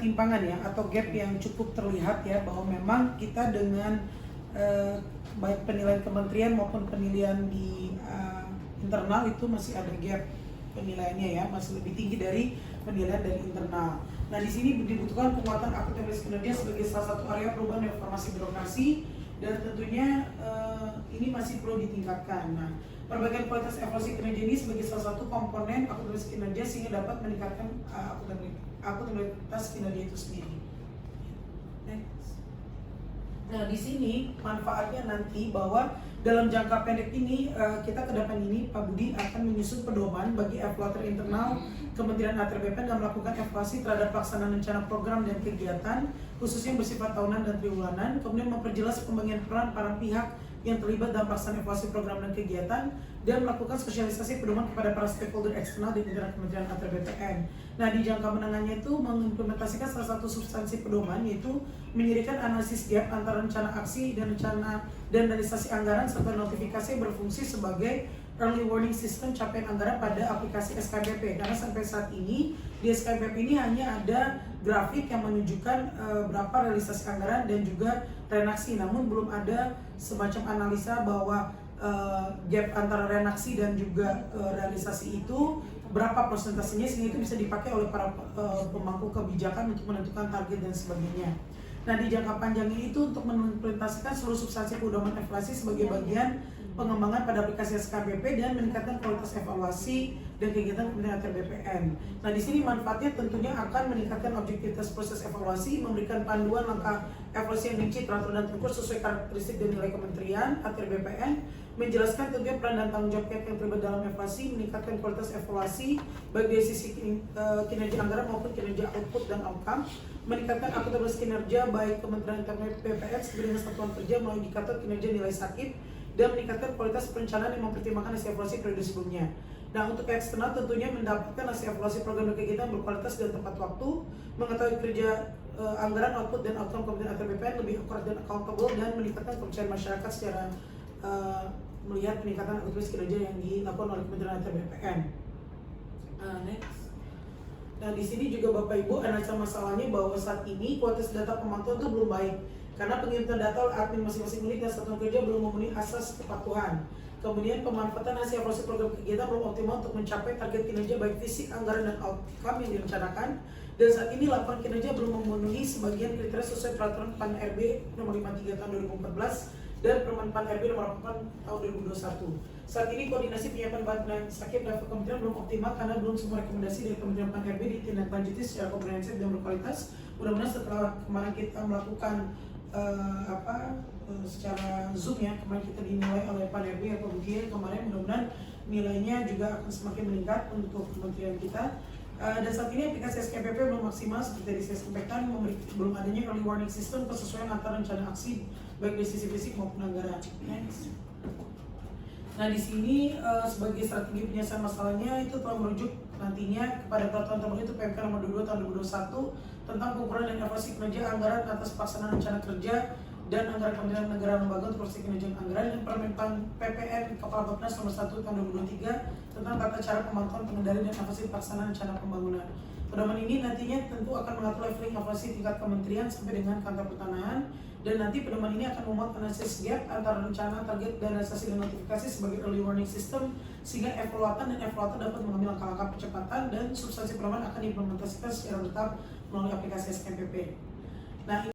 ketimpangan ya atau gap yang cukup terlihat ya, bahwa memang kita dengan baik penilaian kementerian maupun penilaian di internal itu masih ada gap penilaiannya ya, masih lebih tinggi dari penilaian dari internal. Nah, di sini dibutuhkan penguatan akuntabilitas kinerja sebagai salah satu area perubahan reformasi birokrasi, dan tentunya ini masih perlu ditingkatkan. Nah, perbaikan kualitas evaluasi kinerja ini sebagai salah satu komponen akuntabilitas kinerja sehingga dapat meningkatkan akuntabilitas kinerja itu sendiri. Next. Nah, di sini manfaatnya nanti bahwa dalam jangka pendek ini kita ke depan ini Pak Budi akan menyusun pedoman bagi evaluator internal Kementerian ATR BPN dan melakukan evaluasi terhadap pelaksanaan rencana program dan kegiatan khususnya yang bersifat tahunan dan triwulan, kemudian memperjelas pembagian peran para pihak yang terlibat dalam pelaksanaan evaluasi program dan kegiatan, dan melakukan sosialisasi pedoman kepada para stakeholder eksternal di internal Kementerian ATR BPN. Nah, di jangka menengahnya itu mengimplementasikan salah satu substansi pedoman, yaitu mendirikan analisis gap antara rencana aksi dan rencana dan realisasi anggaran serta notifikasi berfungsi sebagai early warning system capaian anggaran pada aplikasi SKBP. Karena sampai saat ini di SKBP ini hanya ada grafik yang menunjukkan berapa realisasi anggaran dan juga renaksi, namun belum ada semacam analisa bahwa gap antara renaksi dan juga realisasi itu berapa persentasenya, sehingga itu bisa dipakai oleh para pemangku kebijakan untuk menentukan target dan sebagainya. Nah, di jangka panjangnya itu untuk mengimplementasikan seluruh substansi pedoman evaluasi sebagai bagian pengembangan pada aplikasi SKBP dan meningkatkan kualitas evaluasi dan kegiatan Kementerian ATR BPN. Nah, di sini manfaatnya tentunya akan meningkatkan objektivitas proses evaluasi, memberikan panduan langkah evaluasi yang rinci, teratur dan terukur sesuai karakteristik dan nilai Kementerian ATR BPN, menjelaskan tentunya peran dan tanggung jawab pihak yang terlibat dalam evaluasi, meningkatkan kualitas evaluasi baik dari sisi kinerja anggaran maupun kinerja output dan outcome, meningkatkan akuntabilitas kinerja baik Kementerian ATR BPN sebagai satuan kerja melalui indikator kinerja nilai sakit, dan meningkatkan kualitas perencanaan yang mempertimbangkan hasil evaluasi periode sebelumnya. Nah, untuk eksternal tentunya mendapatkan hasil evaluasi program dan kegiatan berkualitas dan tepat waktu, mengetahui kerja anggaran, output dan outcome Kementerian ATR BPN lebih akurat dan accountable, dan meningkatkan kepercayaan masyarakat secara melihat peningkatan akuntabilitas kinerja yang dilakukan oleh Kementerian ATR BPN. Next. Nah, di sini juga Bapak Ibu analisa masalahnya bahwa saat ini kualitas data pemantauan itu belum baik karena pengiriman data oleh admin masing-masing unit dan satuan kerja belum memenuhi asas kepatuhan. Kemudian pemanfaatan hasil evaluasi program kegiatan belum optimal untuk mencapai target kinerja baik fisik, anggaran, dan outcome yang direncanakan. Dan saat ini laporan kinerja belum memenuhi sebagian kriteria sesuai peraturan PAN RB nomor 53 tahun 2014 dan Permen PAN RB nomor 8 tahun 2021. Saat ini koordinasi penyiapan bahan sakit level kementerian belum optimal karena belum semua rekomendasi dari Kementerian PAN RB ditindaklanjuti secara komprehensif dan berkualitas. Mudah-mudahan setelah kemarin kita melakukan secara Zoom ya, kemarin kita dinilai oleh Pak RB atau Budi kemarin, mudah-mudahan nilainya juga akan semakin meningkat untuk kementerian kita. Dan saat ini aplikasi SKPP belum maksimal seperti tadi saya sampaikan, belum adanya early warning system kesesuaian antara rencana aksi baik dari sisi fisik maupun anggaran. Next. Nah, di sini sebagai strategi penyelesaian masalahnya itu telah merujuk nantinya kepada peraturan terbaru itu PMK nomor 22 tahun 2021 tentang pengukuran dan evaluasi kinerja anggaran atas pelaksanaan rencana kerja dan anggaran kementerian negara lembaga untuk proses kinerja anggaran, dan Permen PPN Kepala Bappenas nomor 1 tahun 2023 tentang tata cara pemantauan, pengendalian dan evaluasi pelaksanaan rencana pembangunan. Pedoman ini nantinya tentu akan mengatur leveling evaluasi tingkat kementerian sampai dengan kantor pertanahan, dan nanti pedoman ini akan memuat analisis gap antara rencana, target, dan realisasi dan notifikasi sebagai early warning system sehingga evaluatan dan evaluator dapat mengambil langkah-langkah percepatan, dan substansi pedoman akan diimplementasikan secara bertahap melalui aplikasi SKPP. Nah,